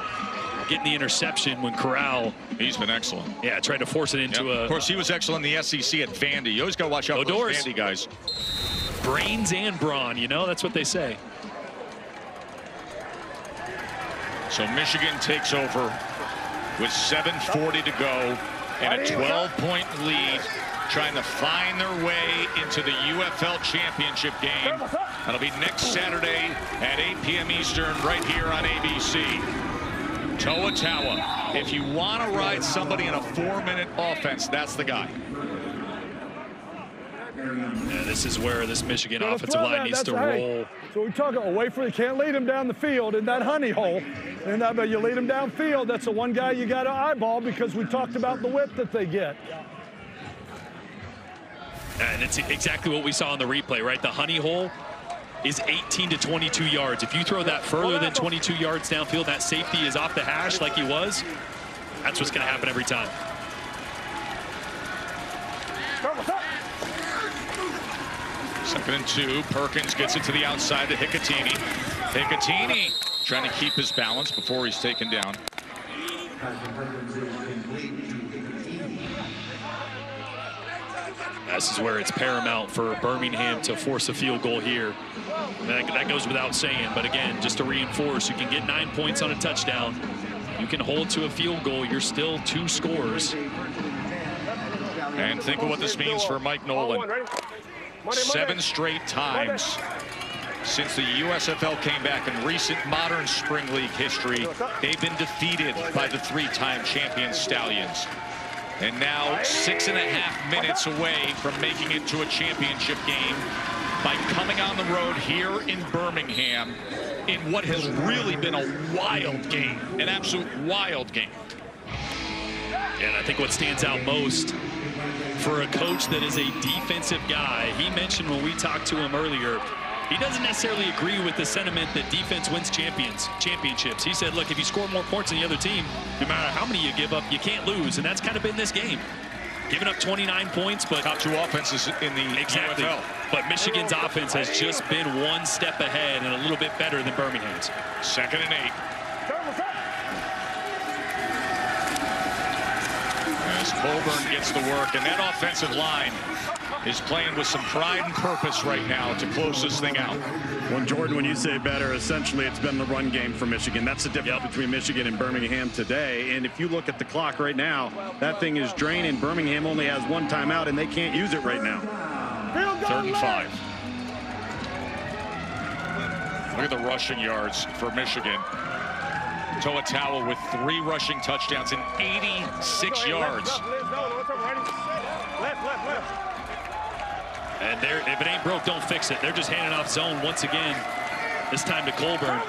getting the interception when Corral. He's been excellent. Yeah, tried to force it into a... Of course, he was excellent in the SEC at Vandy. You always got to watch out for those Vandy guys. Brains and brawn, you know, that's what they say. So Michigan takes over with 7:40 to go and a 12-point lead, trying to find their way into the UFL championship game. That'll be next Saturday at 8 p.m. Eastern right here on ABC. Toa Taua. If you want to ride somebody in a 4-minute offense, that's the guy. Yeah, this is where this Michigan offensive line needs to roll. So we talk away from, you can't lead them down the field in that honey hole. And that, but you lead them downfield, that's the one guy you got to eyeball, because we talked about the whip that they get. And it's exactly what we saw in the replay, right? The honey hole is 18 to 22 yards. If you throw that further than 22 yards downfield, that safety is off the hash like he was. That's what's going to happen every time. Second and 2. Perkins gets it to the outside to Hicatini. Hicatini trying to keep his balance before he's taken down. This is where it's paramount for Birmingham to force a field goal here. That goes without saying, but again, just to reinforce, you can get 9 points on a touchdown. You can hold to a field goal. You're still 2 scores. And think of what this means for Mike Nolan. 7 straight times since the USFL came back in recent modern Spring League history, they've been defeated by the 3-time champion Stallions. And now 6.5 minutes away from making it to a championship game by coming on the road here in Birmingham in what has really been a wild game, an absolute wild game. And I think what stands out most for a coach that is a defensive guy, he mentioned when we talked to him earlier, he doesn't necessarily agree with the sentiment that defense wins championships. He said, look, if you score more points than the other team, no matter how many you give up, you can't lose. And that's kind of been this game. Giving up 29 points, but top 2 offenses in the USFL. But Michigan's offense has just been 1 step ahead and a little bit better than Birmingham's. 2nd and 8. As Colburn gets the work, and that offensive line is playing with some pride and purpose right now to close this thing out. Well, Jordan, when you say better, essentially it's been the run game for Michigan. That's the difference between Michigan and Birmingham today. And if you look at the clock right now, that thing is draining. Birmingham only has 1 timeout, and they can't use it right now. 3rd and 5. Look at the rushing yards for Michigan. Toa Taua with 3 rushing touchdowns and 86 yards. And if it ain't broke, don't fix it. They're just handing off zone once again. This time to Colburn.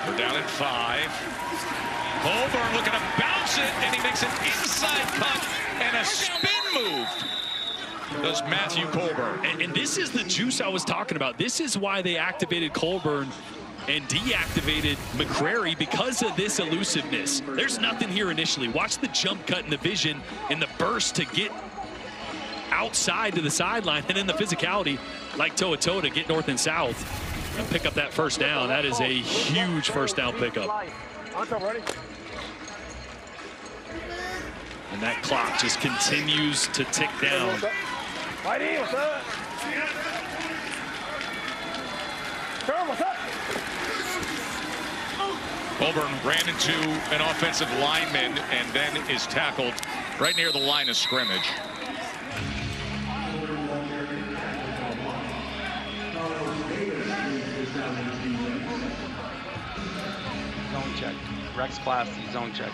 We're down at 5. Colburn looking to bounce it, and he makes an inside cut and a spin move. Does Matthew Colburn. And this is the juice I was talking about. This is why they activated Colburn and deactivated McCrary, because of this elusiveness. There's nothing here initially. Watch the jump cut and the vision and the burst to get outside to the sideline, and then the physicality like Toa Taua to get north and south and pick up that first down. That is a huge first down pickup. And that clock just continues to tick down. Colburn ran into an offensive lineman and then is tackled right near the line of scrimmage. Zone check. Rex Classy, zone check.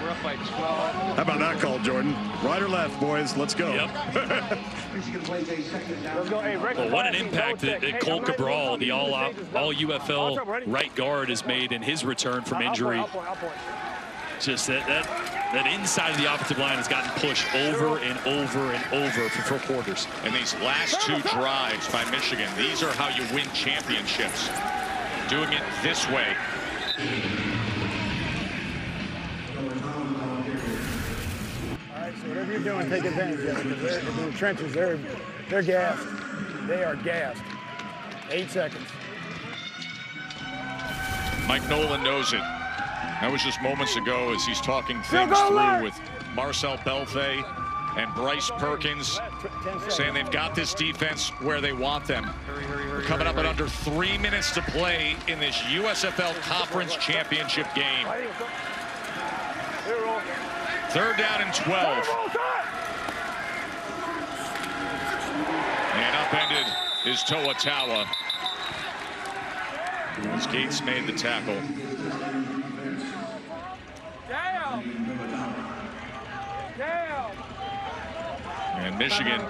We're up by 12. How about that call, Jordan? Right or left, boys? Let's go. Yep. Well, what an impact that Cole Cabral, the all UFL right guard, has made in his return from injury. Just that That inside of the offensive line has gotten pushed over and over and over for 4 quarters. And these last 2 drives by Michigan, these are how you win championships. Doing it this way. All right, so whatever you're doing, take advantage of it, because they're in the trenches. They're gassed. They are gassed. 8 seconds. Mike Nolan knows it. That was just moments ago as he's talking things through with Marcel Belfay and Bryce Perkins, saying they've got this defense where they want them. We're coming up at under 3 minutes to play in this USFL Conference Championship game. 3rd down and 12. And upended is Toa Tawa. As Gates made the tackle. And Michigan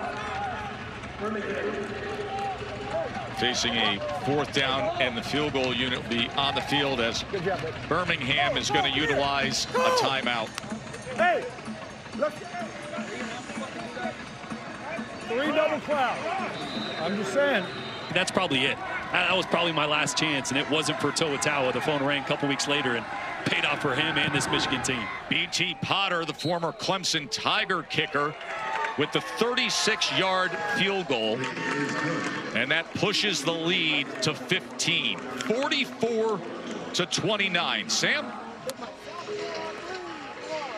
facing a 4th down, and the field goal unit will be on the field as Birmingham is going to utilize a timeout. Hey, look. 3 double cloud. I'm just saying. That's probably it. That was probably my last chance, and it wasn't for Toa Tawa. The phone rang a couple weeks later and paid off for him and this Michigan team. B.T. Potter, the former Clemson Tiger kicker, with the 36-yard field goal, and that pushes the lead to 15, 44-29. Sam?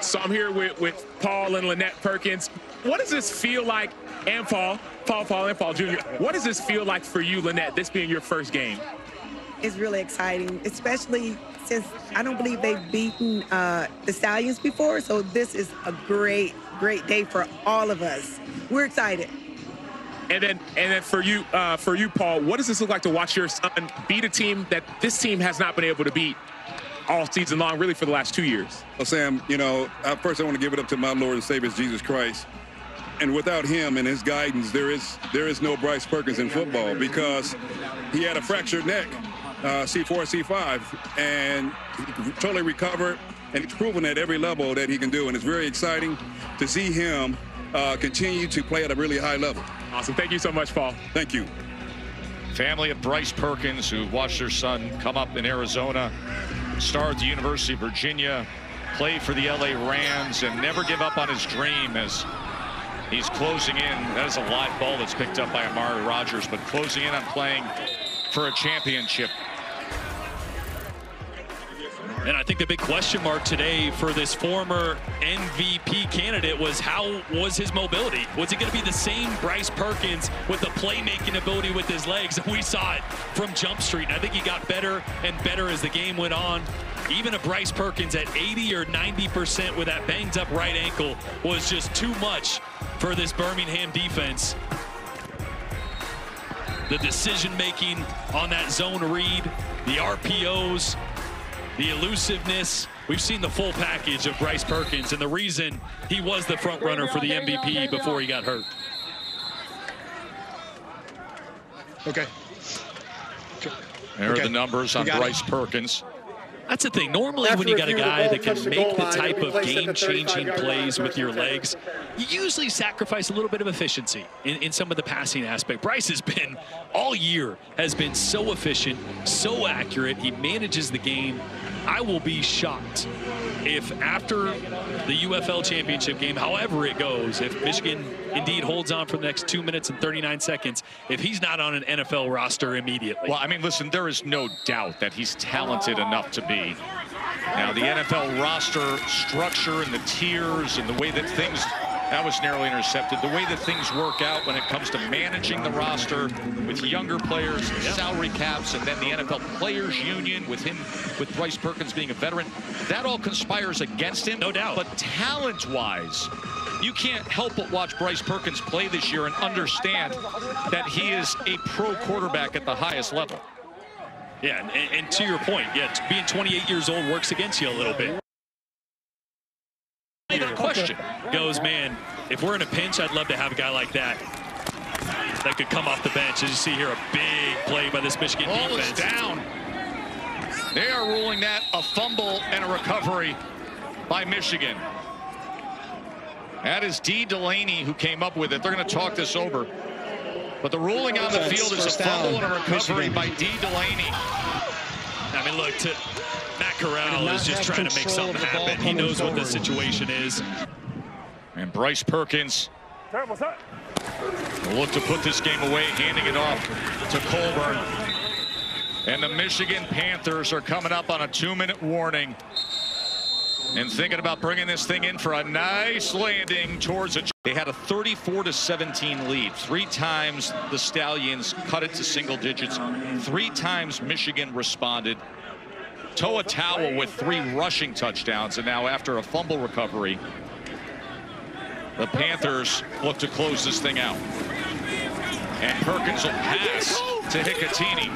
So I'm here with Paul and Lynette Perkins. What does this feel like, and Paul and Paul Jr., what does this feel like for you, Lynette, this being your first game? It's really exciting, especially since I don't believe they've beaten the Stallions before, so this is a great day for all of us. We're excited. And then for you, Paul, what does this look like to watch your son beat a team that this team has not been able to beat all season long, really for the last 2 years? Well, Sam, you know, first I want to give it up to my Lord and Savior, Jesus Christ. And without him and his guidance, there is no Bryce Perkins in football, because he had a fractured neck, C4, C5, and he totally recovered, and he's proven at every level that he can do. And it's very exciting to see him continue to play at a really high level. Awesome. Thank you so much, Paul. Thank you. Family of Bryce Perkins, who watched their son come up in Arizona, star at the University of Virginia, play for the LA Rams, and never give up on his dream as he's closing in. That is a live ball that's picked up by Amari Rogers, but closing in on playing for a championship. And I think the big question mark today for this former MVP candidate was, how was his mobility? Was it going to be the same Bryce Perkins with the playmaking ability with his legs? And we saw it from Jump Street. And I think he got better and better as the game went on. Even a Bryce Perkins at 80 or 90% with that banged up right ankle was just too much for this Birmingham defense. The decision making on that zone read, the RPOs, the elusiveness. We've seen the full package of Bryce Perkins, and the reason he was the front runner for the MVP before he got hurt. Okay. There are the numbers on Bryce Perkins. That's the thing. Normally, when you got a guy that can make the type of game-changing plays with your legs, you usually sacrifice a little bit of efficiency in some of the passing aspect. Bryce has been, all year, has been so efficient, so accurate. He manages the game. I will be shocked if after the UFL championship game, however it goes, if Michigan indeed holds on for the next 2 minutes and 39 seconds, if he's not on an NFL roster immediately. Well, I mean, listen, there is no doubt that he's talented enough to be. Now, the NFL roster structure and the tiers and the way that things, that was narrowly intercepted, the way that things work out when it comes to managing the roster with younger players, salary caps, and then the NFL Players Union with him, with Bryce Perkins being a veteran, that all conspires against him. No doubt. But talent-wise, you can't help but watch Bryce Perkins play this year and understand that he is a pro quarterback at the highest level. Yeah, and to your point, yeah, being 28 years old works against you a little bit. The question goes, man, if we're in a pinch, I'd love to have a guy like that that could come off the bench. As you see here, a big play by this Michigan defense. Ball is down. They are ruling that a fumble and a recovery by Michigan. That is D. Delaney who came up with it. They're going to talk this over. But the ruling on the field is a fumble and a recovery by D. Delaney. I mean, look, Matt Corral is just trying to make something happen. He knows what the situation is. And Bryce Perkins will look to put this game away, handing it off to Colburn. And the Michigan Panthers are coming up on a 2-minute warning and thinking about bringing this thing in for a nice landing towards it. They had a 34-17 lead. 3 times the Stallions cut it to single digits. 3 times Michigan responded. Toa Taua with 3 rushing touchdowns. And now after a fumble recovery, the Panthers look to close this thing out. And Perkins will pass to Hicatini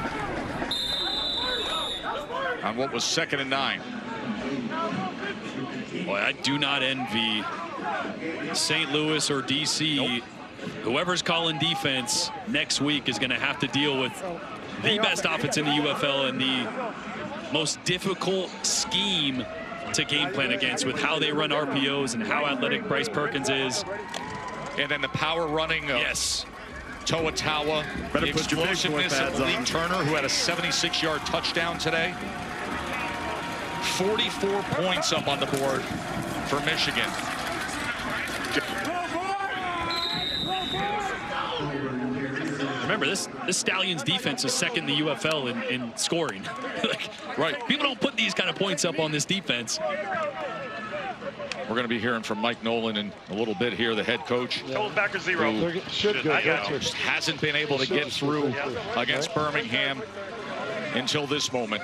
on what was 2nd and 9. Boy, I do not envy St. Louis or DC. Whoever's calling defense next week is going to have to deal with the best offense in the UFL and the most difficult scheme to game plan against, with how they run RPOs and how athletic Bryce Perkins is. And then the power running of Toa Taua, the explosiveness of Lee Turner, who had a 76-yard touchdown today. 44 points up on the board for Michigan. Remember, this Stallions defense is 2nd in the UFL in scoring. Right. People don't put these kind of points up on this defense. We're going to be hearing from Mike Nolan in a little bit here, the head coach. Back to 0. Just hasn't been able to get through against Birmingham until this moment.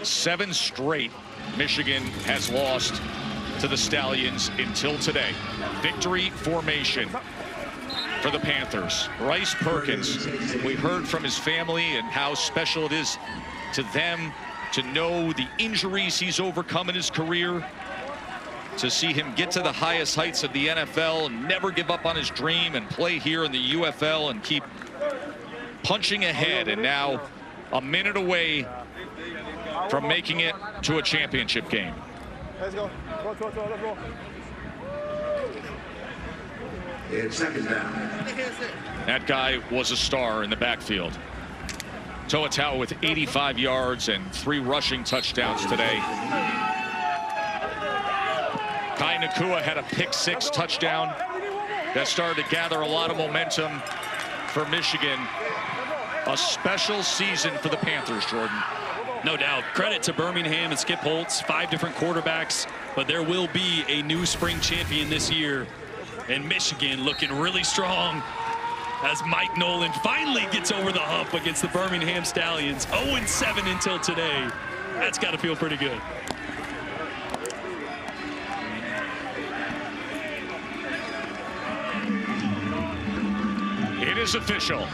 7 straight Michigan has lost to the Stallions until today. Victory formation for the Panthers. Bryce Perkins, we heard from his family and how special it is to them to know the injuries he's overcome in his career, to see him get to the highest heights of the NFL and never give up on his dream and play here in the UFL and keep punching ahead, and now a minute away from making it to a championship game. Let's go. Let's go. It's 2nd down. That guy was a star in the backfield. Toa Taua with 85 yards and 3 rushing touchdowns today. Kai Nakua had a pick-6 touchdown that started to gather a lot of momentum for Michigan. A special season for the Panthers, Jordan. No doubt. Credit to Birmingham and Skip Holtz, 5 different quarterbacks, but there will be a new spring champion this year. And Michigan looking really strong as Mike Nolan finally gets over the hump against the Birmingham Stallions. 0-7 until today. That's got to feel pretty good. It is official.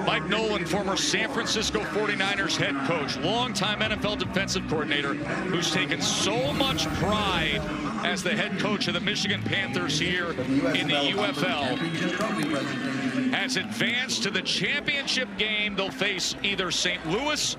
Mike Nolan, former San Francisco 49ers head coach, longtime NFL defensive coordinator, who's taken so much pride as the head coach of the Michigan Panthers here in the UFL, has advanced to the championship game. They'll face either St. Louis